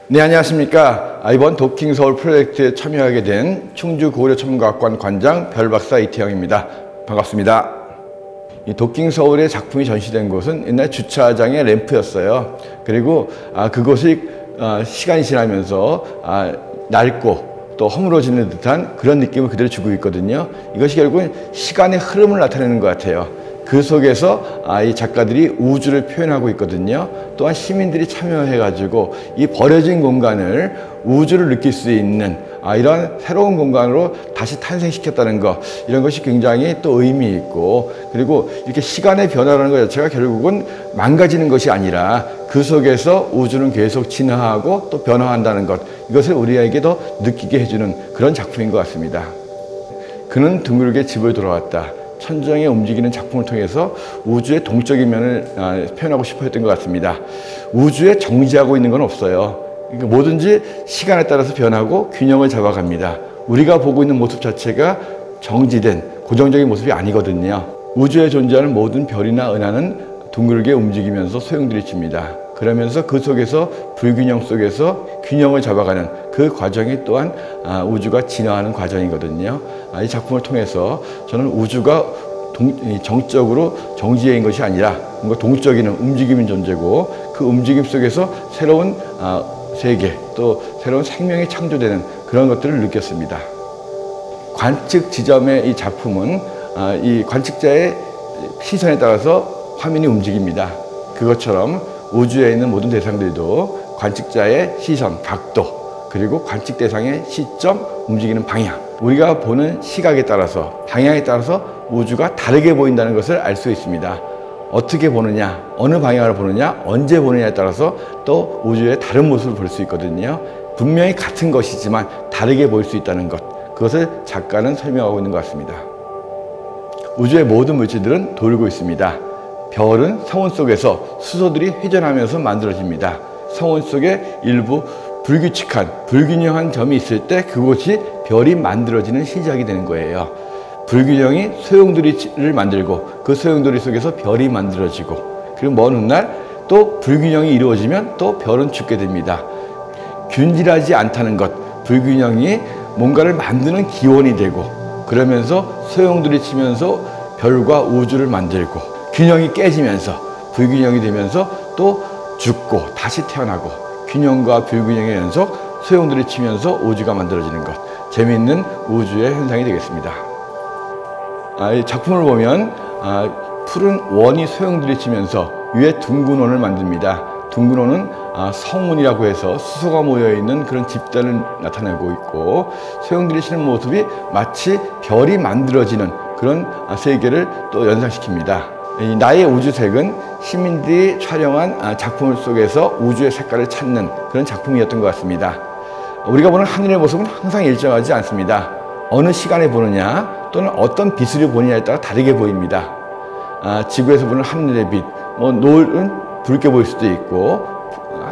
네, 안녕하십니까. 이번 도킹 서울 프로젝트에 참여하게 된 충주 고려천문과학관 관장 별박사 이태영입니다. 반갑습니다. 이 도킹 서울의 작품이 전시된 곳은 옛날 주차장의 램프였어요. 그리고 그곳이 시간이 지나면서 낡고 또 허물어지는 듯한 그런 느낌을 그대로 주고 있거든요. 이것이 결국은 시간의 흐름을 나타내는 것 같아요. 그 속에서 이 작가들이 우주를 표현하고 있거든요. 또한 시민들이 참여해가지고 이 버려진 공간을 우주를 느낄 수 있는 이런 새로운 공간으로 다시 탄생시켰다는 것, 이런 것이 굉장히 또 의미 있고, 그리고 이렇게 시간의 변화라는 것 자체가 결국은 망가지는 것이 아니라 그 속에서 우주는 계속 진화하고 또 변화한다는 것, 이것을 우리에게 더 느끼게 해주는 그런 작품인 것 같습니다. 그는 둥글게 집을 돌아왔다. 천정에 움직이는 작품을 통해서 우주의 동적인 면을 표현하고 싶어 했던 것 같습니다. 우주에 정지하고 있는 건 없어요. 그러니까 뭐든지 시간에 따라서 변하고 균형을 잡아갑니다. 우리가 보고 있는 모습 자체가 정지된 고정적인 모습이 아니거든요. 우주에 존재하는 모든 별이나 은하는 둥글게 움직이면서 소용돌이칩니다. 그러면서 그 속에서 불균형 속에서 균형을 잡아가는 그 과정이 또한 우주가 진화하는 과정이거든요. 이 작품을 통해서 저는 우주가 정적으로 정지해 있는 것이 아니라 뭔가 동적인 움직이는 존재고, 그 움직임 속에서 새로운 세계 또 새로운 생명이 창조되는 그런 것들을 느꼈습니다. 관측 지점의 이 작품은 이 관측자의 시선에 따라서 화면이 움직입니다. 그것처럼 우주에 있는 모든 대상들도 관측자의 시선, 각도, 그리고 관측 대상의 시점, 움직이는 방향, 우리가 보는 시각에 따라서, 방향에 따라서 우주가 다르게 보인다는 것을 알 수 있습니다. 어떻게 보느냐, 어느 방향으로 보느냐, 언제 보느냐에 따라서 또 우주의 다른 모습을 볼 수 있거든요. 분명히 같은 것이지만 다르게 보일 수 있다는 것, 그것을 작가는 설명하고 있는 것 같습니다. 우주의 모든 물질들은 돌고 있습니다. 별은 성운 속에서 수소들이 회전하면서 만들어집니다. 성운 속에 일부 불규칙한, 불균형한 점이 있을 때 그곳이 별이 만들어지는 시작이 되는 거예요. 불균형이 소용돌이를 만들고 그 소용돌이 속에서 별이 만들어지고, 그리고 먼 훗날 또 불균형이 이루어지면 또 별은 죽게 됩니다. 균질하지 않다는 것, 불균형이 뭔가를 만드는 기원이 되고, 그러면서 소용돌이 치면서 별과 우주를 만들고, 균형이 깨지면서 불균형이 되면서 또 죽고 다시 태어나고, 균형과 불균형의 연속, 소용돌이 치면서 우주가 만들어지는 것, 재미있는 우주의 현상이 되겠습니다. 이 작품을 보면 푸른 원이 소용돌이 치면서 위에 둥근 원을 만듭니다. 둥근 원은 성운이라고 해서 수소가 모여있는 그런 집단을 나타내고 있고, 소용돌이 치는 모습이 마치 별이 만들어지는 그런 세계를 또 연상시킵니다. 나의 우주색은 시민들이 촬영한 작품 속에서 우주의 색깔을 찾는 그런 작품이었던 것 같습니다. 우리가 보는 하늘의 모습은 항상 일정하지 않습니다. 어느 시간에 보느냐 또는 어떤 빛으로 보느냐에 따라 다르게 보입니다. 지구에서 보는 하늘의 빛, 노을은 붉게 보일 수도 있고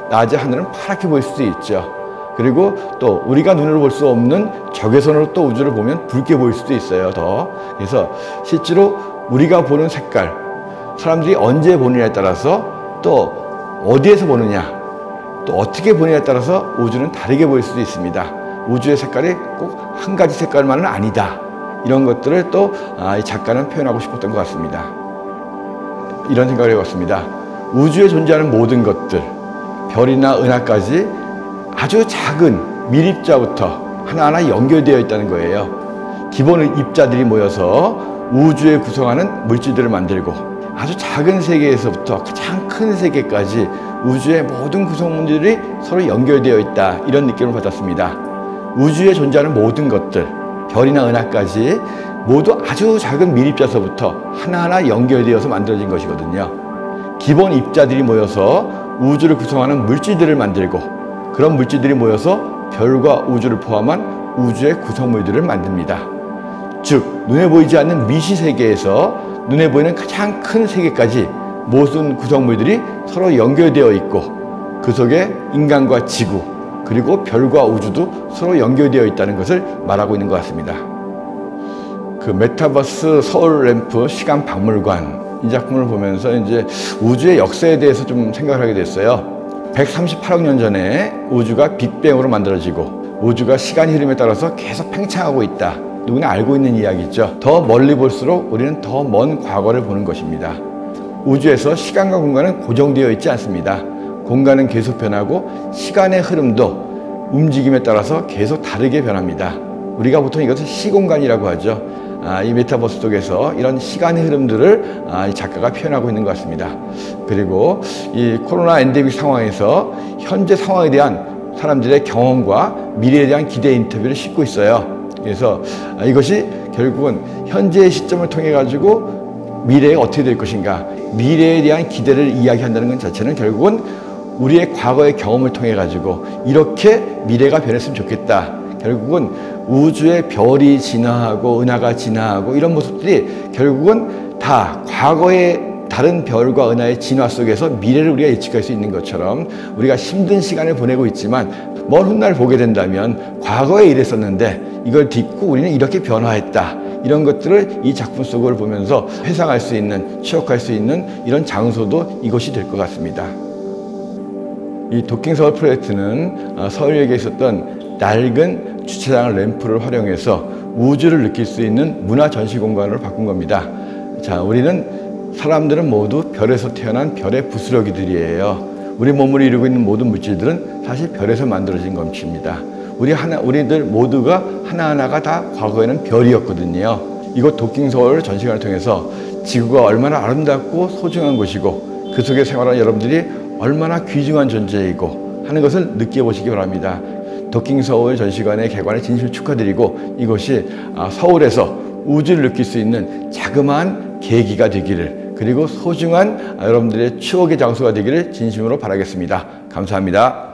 낮의 하늘은 파랗게 보일 수도 있죠. 그리고 또 우리가 눈으로 볼 수 없는 적외선으로 또 우주를 보면 붉게 보일 수도 있어요. 그래서 실제로 우리가 보는 색깔, 사람들이 언제 보느냐에 따라서 또 어디에서 보느냐, 또 어떻게 보느냐에 따라서 우주는 다르게 보일 수도 있습니다. 우주의 색깔이 꼭 한 가지 색깔만은 아니다. 이런 것들을 또 이 작가는 표현하고 싶었던 것 같습니다. 이런 생각을 해봤습니다. 우주에 존재하는 모든 것들, 별이나 은하까지 아주 작은 밀입자부터 하나하나 연결되어 있다는 거예요. 기본 입자들이 모여서 우주에 구성하는 물질들을 만들고, 아주 작은 세계에서부터 가장 큰 세계까지 우주의 모든 구성물들이 서로 연결되어 있다, 이런 느낌을 받았습니다. 우주에 존재하는 모든 것들, 별이나 은하까지 모두 아주 작은 밀입자서부터 하나하나 연결되어서 만들어진 것이거든요. 기본 입자들이 모여서 우주를 구성하는 물질들을 만들고, 그런 물질들이 모여서 별과 우주를 포함한 우주의 구성물들을 만듭니다. 즉, 눈에 보이지 않는 미시 세계에서 눈에 보이는 가장 큰 세계까지 모든 구성물들이 서로 연결되어 있고, 그 속에 인간과 지구, 그리고 별과 우주도 서로 연결되어 있다는 것을 말하고 있는 것 같습니다. 그 메타버스 서울 램프 시간 박물관, 이 작품을 보면서 이제 우주의 역사에 대해서 좀 생각을 하게 됐어요. 138억 년 전에 우주가 빅뱅으로 만들어지고 우주가 시간의 흐름에 따라서 계속 팽창하고 있다. 누구나 알고 있는 이야기죠. 더 멀리 볼수록 우리는 더 먼 과거를 보는 것입니다. 우주에서 시간과 공간은 고정되어 있지 않습니다. 공간은 계속 변하고 시간의 흐름도 움직임에 따라서 계속 다르게 변합니다. 우리가 보통 이것을 시공간이라고 하죠. 이 메타버스 속에서 이런 시간의 흐름들을 이 작가가 표현하고 있는 것 같습니다. 그리고 이 코로나 엔데믹 상황에서 현재 상황에 대한 사람들의 경험과 미래에 대한 기대 인터뷰를 싣고 있어요. 그래서 이것이 결국은 현재의 시점을 통해 가지고 미래가 어떻게 될 것인가, 미래에 대한 기대를 이야기한다는 것 자체는 결국은 우리의 과거의 경험을 통해 가지고 이렇게 미래가 변했으면 좋겠다. 결국은 우주의 별이 진화하고 은하가 진화하고 이런 모습들이 결국은 다 과거의 다른 별과 은하의 진화 속에서 미래를 우리가 예측할 수 있는 것처럼 우리가 힘든 시간을 보내고 있지만 먼 훗날 보게 된다면 과거에 이랬었는데 이걸 딛고 우리는 이렇게 변화했다. 이런 것들을 이 작품 속을 보면서 회상할 수 있는, 추억할 수 있는 이런 장소도 이것이 될 것 같습니다. 이 도킹 서울 프로젝트는 서울역에 있었던 낡은 주차장 램프를 활용해서 우주를 느낄 수 있는 문화 전시 공간으로 바꾼 겁니다. 자, 사람들은 모두 별에서 태어난 별의 부스러기들이에요. 우리 몸을 이루고 있는 모든 물질들은 사실 별에서 만들어진 것입니다. 우리들 모두가 하나하나가 다 과거에는 별이었거든요. 이곳 도킹 서울 전시관을 통해서 지구가 얼마나 아름답고 소중한 곳이고 그 속에 생활하는 여러분들이 얼마나 귀중한 존재이고 하는 것을 느껴보시기 바랍니다. 도킹 서울 전시관의 개관을 진심으로 축하드리고 이것이 서울에서 우주를 느낄 수 있는 자그마한 계기가 되기를, 그리고 소중한 여러분들의 추억의 장소가 되기를 진심으로 바라겠습니다. 감사합니다.